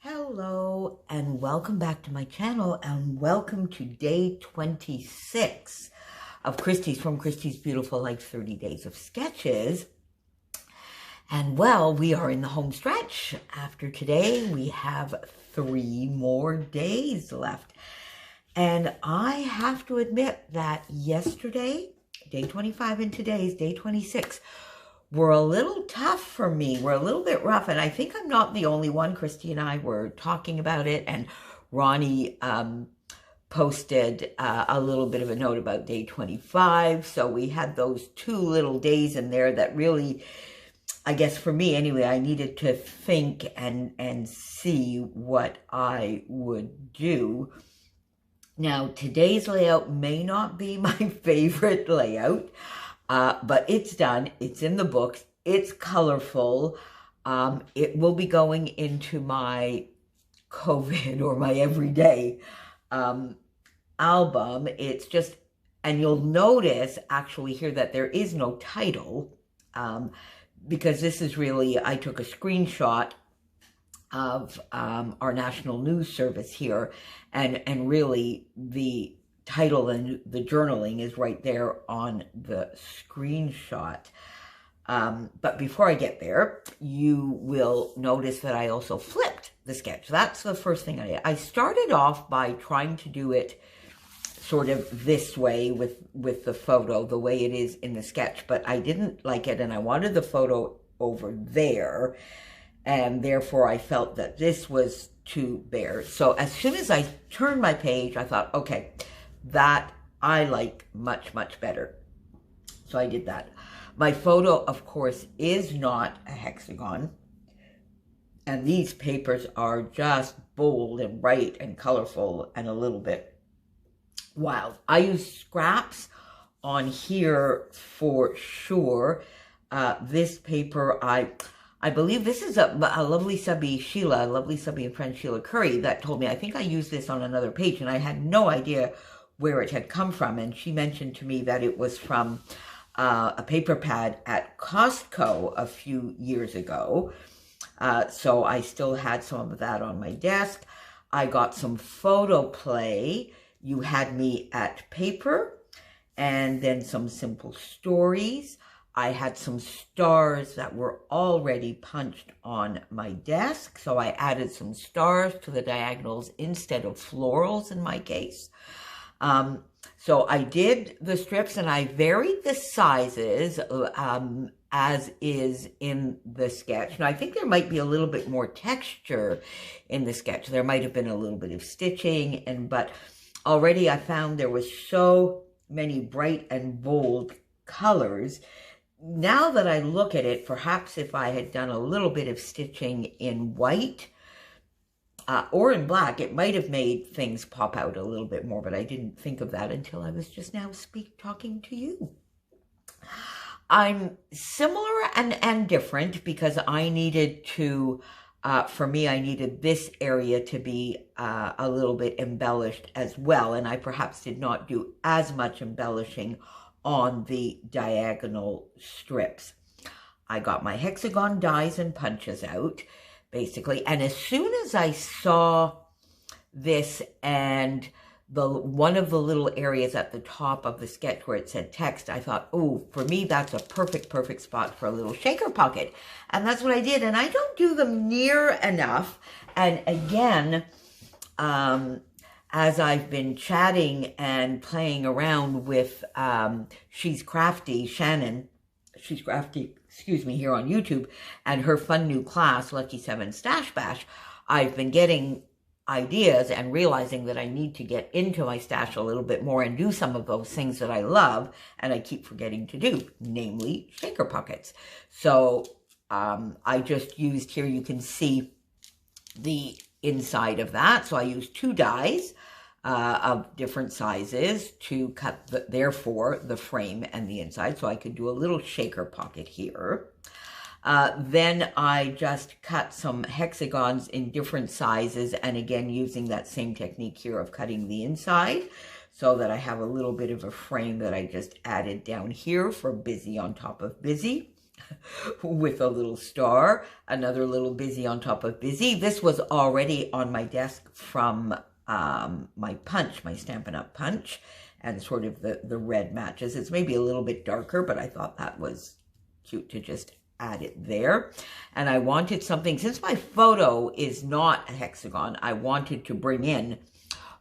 Hello and welcome back to my channel and welcome to day 26 of from Christy's Beautiful Life 30 Days of Sketches. And well, we are in the home stretch. After today, we have 3 more days left. And I have to admit that yesterday, day 25, and today's day 26, were a little tough for me. We're a little bit rough, and I think I'm not the only one. Christy and I were talking about it, and Ronnie posted a little bit of a note about day 25. So we had those 2 little days in there that really, I guess for me anyway, I needed to think and see what I would do. Now, today's layout may not be my favorite layout, but it's done. It's in the books. It's colorful. It will be going into my COVID or my everyday album. It's just, and you'll notice actually here that there is no title because this is really, I took a screenshot of our national news service here, and really the title and the journaling is right there on the screenshot. But before I get there, you will notice that I also flipped the sketch. That's the first thing I did. I started off by trying to do it sort of this way with the photo, the way it is in the sketch, but I didn't like it, and I wanted the photo over there, and therefore I felt that this was too bare. So as soon as I turned my page, I thought, okay, that I like much, much better. So I did that. My photo, of course, is not a hexagon. And these papers are just bold and bright and colorful and a little bit wild. I use scraps on here for sure. This paper, I believe this is a lovely subby, Sheila, lovely subby and friend Sheila Curry, that told me, I think I used this on another page, and I had no idea where it had come from. And she mentioned to me that it was from a paper pad at Costco a few years ago. So I still had some of that on my desk. I got some photo play. You Had Me at Paper, and then some simple stories. I had some stars that were already punched on my desk, so I added some stars to the diagonals instead of florals in my case. So I did the strips, and I varied the sizes as is in the sketch. Now, I think there might be a little bit more texture in the sketch. There might have been a little bit of stitching, but already I found there was so many bright and bold colors. Now that I look at it, perhaps if I had done a little bit of stitching in white or in black, it might have made things pop out a little bit more, but I didn't think of that until I was just now talking to you. I'm similar and different because I needed to, for me, I needed this area to be a little bit embellished as well, and I perhaps did not do as much embellishing on the diagonal strips. I got my hexagon dies and punches out, basically, and as soon as I saw this and one of the little areas at the top of the sketch where it said text, I thought, oh, for me, that's a perfect spot for a little shaker pocket. And that's what I did, and I don't do them near enough. And again, as I've been chatting and playing around with She's Crafty, Shannon, She's Crafty, excuse me, here on YouTube, and her fun new class, Lucky 7 Stash Bash, I've been getting ideas and realizing that I need to get into my stash a little bit more and do some of those things that I love and I keep forgetting to do, namely shaker pockets. So I just used here, you can see the inside of that. So I used 2 dies of different sizes to cut, therefore, the frame and the inside. So I could do a little shaker pocket here. Then I just cut some hexagons in different sizes, and again, using that same technique here of cutting the inside so that I have a little bit of a frame that I just added down here for busy on top of busy. with a little star, another little busy on top of busy. This was already on my desk from my punch, my Stampin' Up! Punch, and sort of the red matches. It's maybe a little bit darker, but I thought that was cute to just add it there. And I wanted something, since my photo is not a hexagon, I wanted to bring in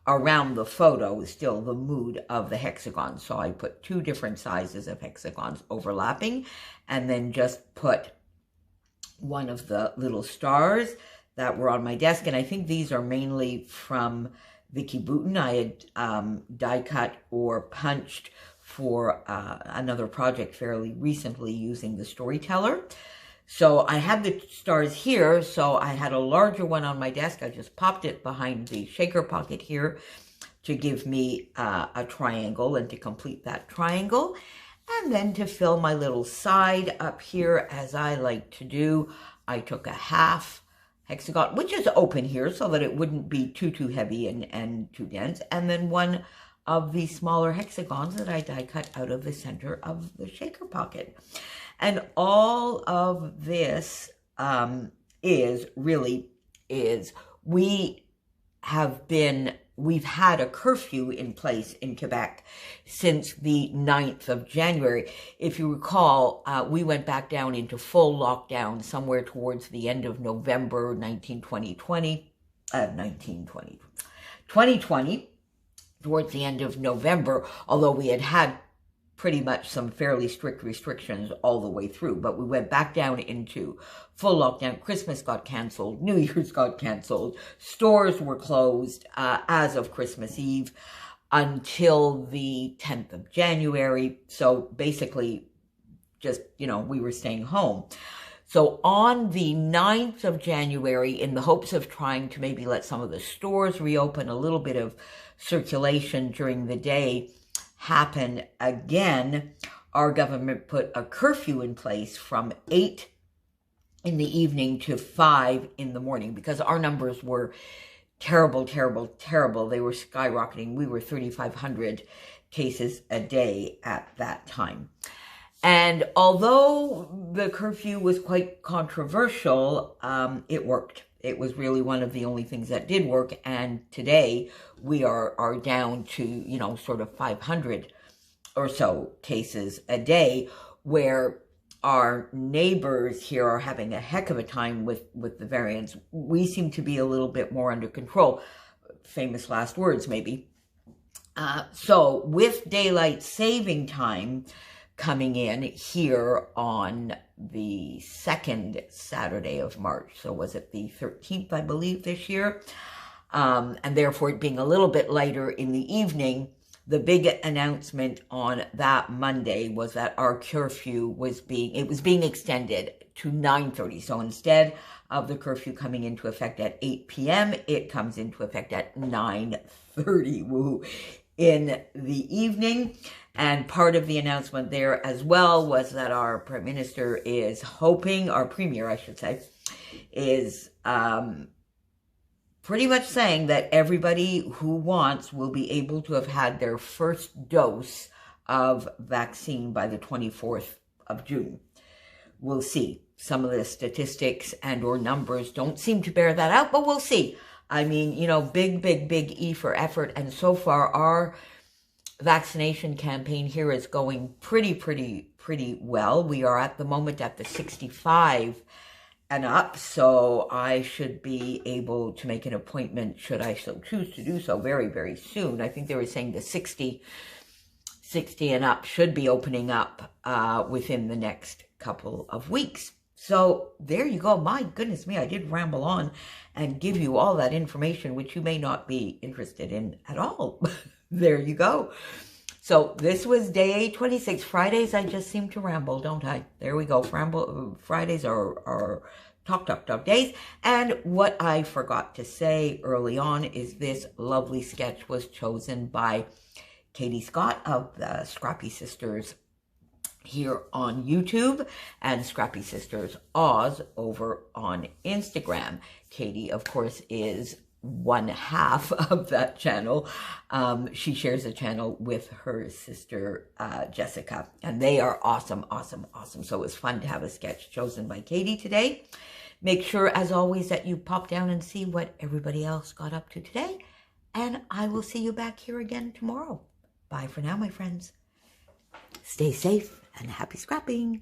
around the photo still the mood of the hexagon. So I put 2 different sizes of hexagons overlapping, and then just put one of the little stars that were on my desk. And I think these are mainly from Vicki Boutin. I had die cut or punched for another project fairly recently using the Storyteller. So I had the stars here, so I had a larger one on my desk. I just popped it behind the shaker pocket here to give me a triangle and to complete that triangle. And then to fill my little side up here, as I like to do, I took a half hexagon, which is open here so that it wouldn't be too heavy and too dense. And then one of the smaller hexagons that I die cut out of the center of the shaker pocket. And all of this we've had a curfew in place in Quebec since the 9th of January. If you recall, we went back down into full lockdown somewhere towards the end of November 2020, towards the end of November, although we had pretty much some fairly strict restrictions all the way through. But we went back down into full lockdown. Christmas got canceled. New Year's got canceled. Stores were closed as of Christmas Eve until the 10th of January. So basically, just, we were staying home. So on the 9th of January, in the hopes of trying to maybe let some of the stores reopen, a little bit of circulation during the day happen again, our government put a curfew in place from 8 in the evening to 5 in the morning, because our numbers were terrible. They were skyrocketing. We were 3,500 cases a day at that time. And although the curfew was quite controversial, it worked. It was really one of the only things that did work. And today we are down to, sort of 500 or so cases a day, where our neighbors here are having a heck of a time with the variants. We seem to be a little bit more under control. Famous last words, maybe. So with daylight saving time coming in here on the 2nd Saturday of March. So was it the 13th, I believe, this year? And therefore it being a little bit later in the evening, the big announcement on that Monday was that our curfew was being extended to 9:30. So instead of the curfew coming into effect at 8 p.m., it comes into effect at 9:30. Woo! In the evening. And part of the announcement there as well was that our Prime Minister is hoping, our Premier, I should say, is pretty much saying that everybody who wants will be able to have had their first dose of vaccine by the 24th of June. We'll see. Some of the statistics and or numbers don't seem to bear that out, but we'll see. I mean, big E for effort. And so far, our vaccination campaign here is going pretty well. We are at the moment at the 65 and up, so I should be able to make an appointment, should I so choose to do so, very soon. I think they were saying the 60 and up should be opening up within the next couple of weeks. So there you go. My goodness me, I did ramble on and give you all that information, which you may not be interested in at all. There you go. So this was day 26. Fridays, I just seem to ramble, don't I? There we go. Fridays are talk days. And what I forgot to say early on is this lovely sketch was chosen by Katie Scott of the Scrappy Sisters here on YouTube and Scrappy Sisters Oz over on Instagram. Katie, of course, is one half of that channel. She shares a channel with her sister, Jessica, and they are awesome, awesome, awesome. So it was fun to have a sketch chosen by Katie today. Make sure, as always, that you pop down and see what everybody else got up to today. And I will see you back here again tomorrow. Bye for now, my friends. Stay safe and happy scrapping.